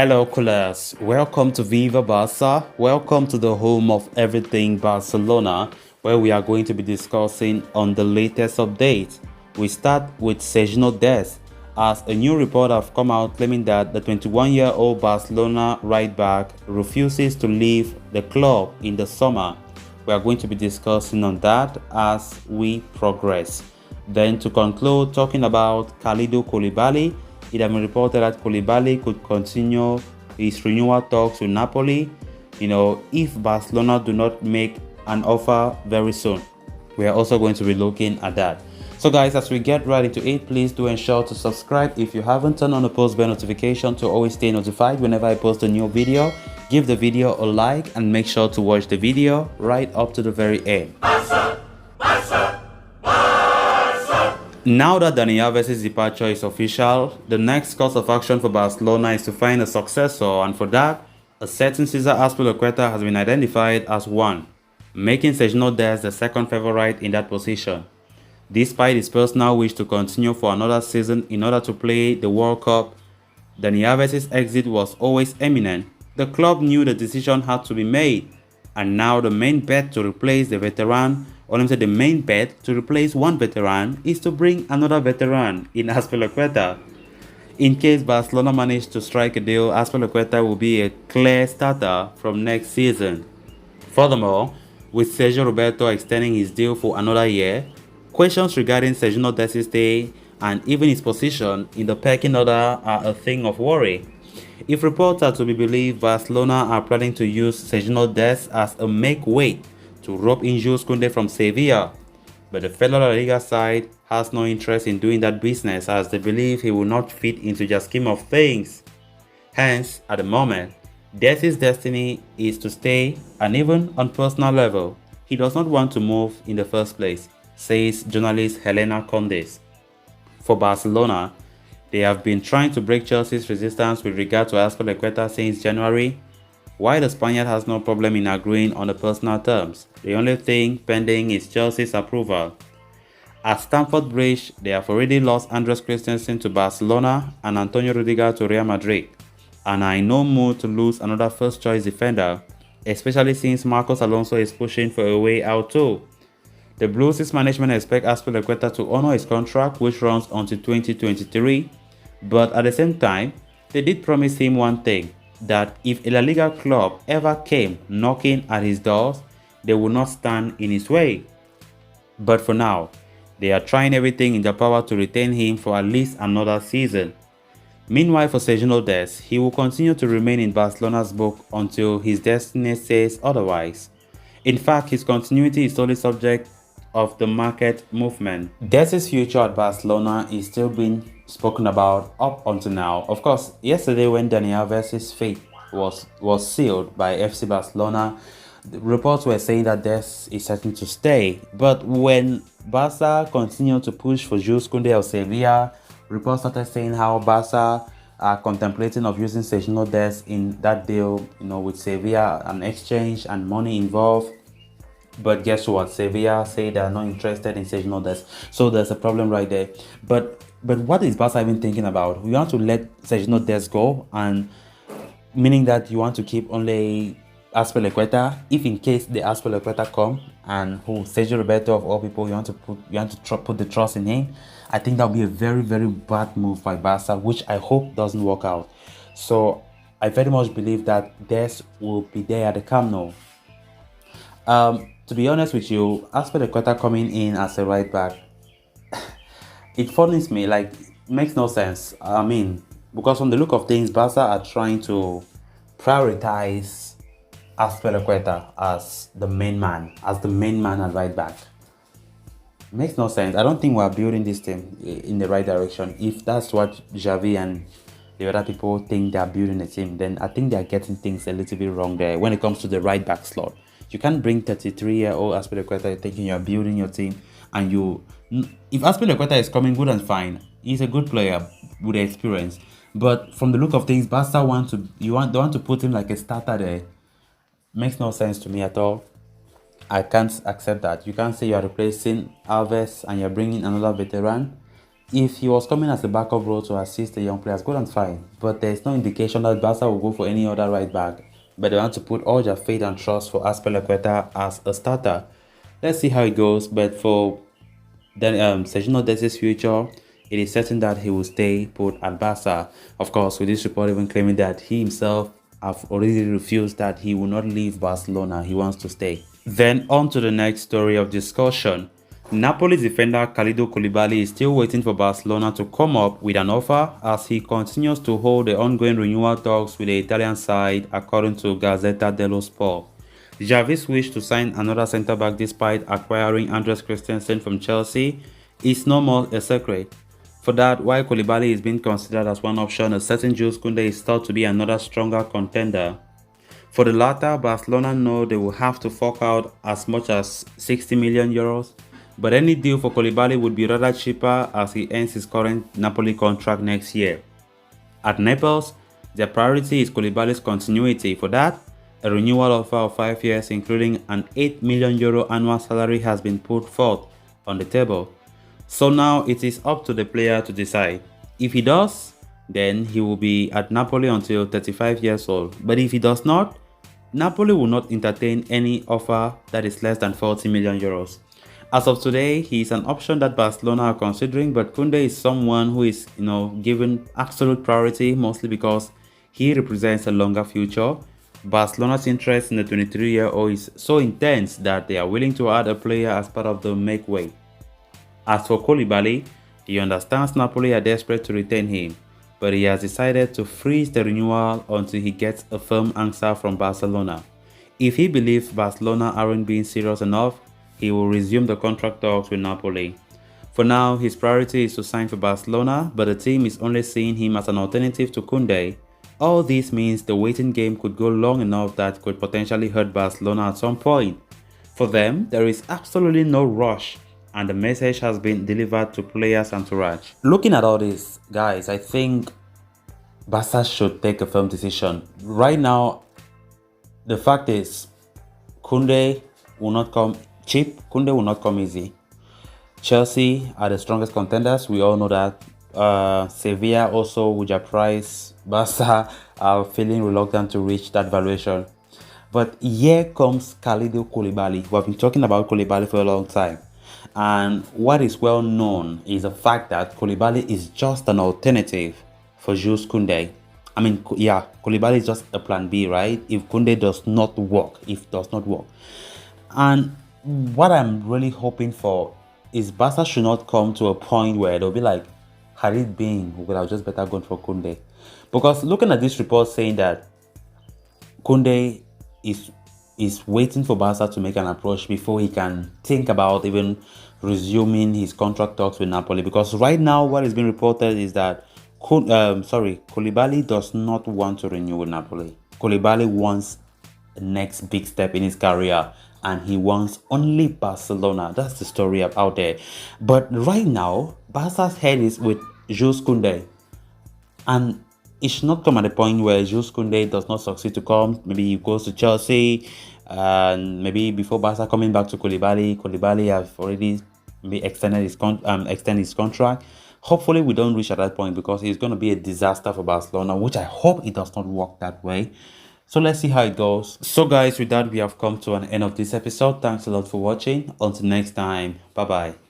Hello, Coolers. Welcome to Viva Barca. Welcome to the home of everything Barcelona, where we are going to be discussing on the latest update. We start with Sergiño Dest, as a new report have come out claiming that the 21-year-old Barcelona right back refuses to leave the club in the summer. We are going to be discussing on that as we progress. Then to conclude, talking about Kalidou Koulibaly, it has been reported that Koulibaly could continue his renewal talks with Napoli, if Barcelona do not make an offer very soon. We are also going to be looking at that. So guys, as we get right into it, please do ensure to subscribe if you haven't turned on the post bell notification to always stay notified whenever I post a new video. Give the video a like and make sure to watch the video right up to the very end. Now that Dani Alves' departure is official, the next course of action for Barcelona is to find a successor, and for that, a certain Cesar Azpilicueta has been identified as one, making Sergiño Dest the second favorite in that position. Despite his personal wish to continue for another season in order to play the World Cup, Dani Alves' exit was always imminent. The club knew the decision had to be made, and now the main bet to replace the veteran, or let me say the main bet to replace one veteran, is to bring another veteran in Azpilicueta. In case Barcelona managed to strike a deal, Azpilicueta will be a clear starter from next season. Furthermore, with Sergio Roberto extending his deal for another year, questions regarding Sergiño Dest's stay and even his position in the pecking order are a thing of worry. If reports are to be believed, Barcelona are planning to use Sergiño Dest as a make-weight to rope in Jules Kounde from Sevilla, but the fellow La Liga side has no interest in doing that business as they believe he will not fit into their scheme of things. Hence, at the moment, Dest's destiny is to stay, and even on personal level, he does not want to move in the first place, says journalist Helena Condes. For Barcelona, they have been trying to break Chelsea's resistance with regard to Azpilicueta since January. While the Spaniard has no problem in agreeing on the personal terms, the only thing pending is Chelsea's approval. At Stamford Bridge, they have already lost Andres Christensen to Barcelona and Antonio Rudiger to Real Madrid, and are in no mood to lose another first-choice defender, especially since Marcos Alonso is pushing for a way out too. The Blues' management expect Azpilicueta to honor his contract, which runs until 2023, but at the same time, they did promise him one thing, that if a La Liga club ever came knocking at his doors, they would not stand in his way. But for now, they are trying everything in their power to retain him for at least another season. Meanwhile, for Sergiño Dest, he will continue to remain in Barcelona's book until his destiny says otherwise. In fact, his continuity is solely subject of the market movement. Dest's future at Barcelona is still being spoken about up until now. Of course, yesterday when Dani Alves' fate was sealed by FC Barcelona, the reports were saying that Dest is certain to stay. But when Barca continued to push for Jules Kounde of Sevilla, reports started saying how Barca are contemplating of using Sergiño Dest in that deal, with Sevilla, an exchange and money involved. But guess what? Sevilla say they are not interested in Sergiño Dest. So there's a problem right there. But what is Barca even thinking about? We want to let Sergiño Dest go, and meaning that you want to keep only Azpilicueta. If in case the Azpilicueta come and who Sergio Roberto of all people, you want to put the trust in him. I think that would be a very, very bad move by Barca, which I hope doesn't work out. So I very much believe that Dest will be there at the Camp Nou. To be honest with you, Azpilicueta coming in as a right back, it funnies me, like, makes no sense. I mean, because from the look of things, Barca are trying to prioritize Azpilicueta as the main man at right back. Makes no sense. I don't think we're building this team in the right direction. If that's what Xavi and the other people think they're building a team, then I think they're getting things a little bit wrong there when it comes to the right back slot. You can't bring 33-year-old Azpilicueta thinking you're building your team, and if Azpilicueta is coming, good and fine. He's a good player with experience. But from the look of things, Barca they want to put him like a starter there. Makes no sense to me at all. I can't accept that. You can't say you're replacing Alves and you're bringing another veteran. If he was coming as a backup role to assist the young players, good and fine. But there's no indication that Barca will go for any other right back. But they want to put all their faith and trust for Azpilicueta as a starter. Let's see how it goes. But for Sergiño Dest's future, it is certain that he will stay put at Barca. Of course, with this report even claiming that he himself have already refused that he will not leave Barcelona. He wants to stay. Then on to the next story of discussion. Napoli defender Kalidou Koulibaly is still waiting for Barcelona to come up with an offer as he continues to hold the ongoing renewal talks with the Italian side, according to Gazzetta dello Sport. Xavi's wish to sign another centre-back despite acquiring Andres Christensen from Chelsea is no more a secret. For that, while Koulibaly is being considered as one option, a certain Jules Kounde is thought to be another stronger contender. For the latter, Barcelona know they will have to fork out as much as 60 million euros, but any deal for Koulibaly would be rather cheaper as he ends his current Napoli contract next year. At Naples, their priority is Koulibaly's continuity. For that, a renewal offer of 5 years including an 8 million euro annual salary has been put forth on the table. So now it is up to the player to decide. If he does, then he will be at Napoli until 35 years old. But if he does not, Napoli will not entertain any offer that is less than 40 million euros. As of today, he is an option that Barcelona are considering, but Kounde is someone who is, given absolute priority, mostly because he represents a longer future. Barcelona's interest in the 23-year-old is so intense that they are willing to add a player as part of the make way. As for Koulibaly, he understands Napoli are desperate to retain him, but he has decided to freeze the renewal until he gets a firm answer from Barcelona. If he believes Barcelona aren't being serious enough, he will resume the contract talks with Napoli. For now, his priority is to sign for Barcelona, but the team is only seeing him as an alternative to Kounde. All this means the waiting game could go long enough that could potentially hurt Barcelona at some point. For them, there is absolutely no rush, and the message has been delivered to players and entourage. Looking at all this, guys, I think Barca should take a firm decision. Right now, the fact is, Kounde will not come cheap. Kounde will not come easy. Chelsea are the strongest contenders. We all know that. Sevilla also, with their price, Barca are feeling reluctant to reach that valuation. But here comes Kalidou Koulibaly. We have been talking about Koulibaly for a long time. And what is well known is the fact that Koulibaly is just an alternative for Jules Kounde. I mean, yeah, Koulibaly is just a plan B, right? If Kounde does not work, And what I'm really hoping for is Barca should not come to a point where they'll be like, had it been, we would have just better gone for Kounde. Because looking at this report saying that Kounde is waiting for Barca to make an approach before he can think about even resuming his contract talks with Napoli. Because right now, what is being reported is that Koulibaly does not want to renew with Napoli. Koulibaly wants the next big step in his career, and he wants only Barcelona. That's the story out there. But right now, Barca's head is with Jules Kounde, and it should not come at a point where Jules Kounde does not succeed to come. Maybe he goes to Chelsea, and maybe before Barca coming back to Koulibaly have already extended his contract. Hopefully, we don't reach at that point because it's going to be a disaster for Barcelona, which I hope it does not work that way. So let's see how it goes. So guys, with that, we have come to an end of this episode. Thanks a lot for watching. Until next time, bye bye.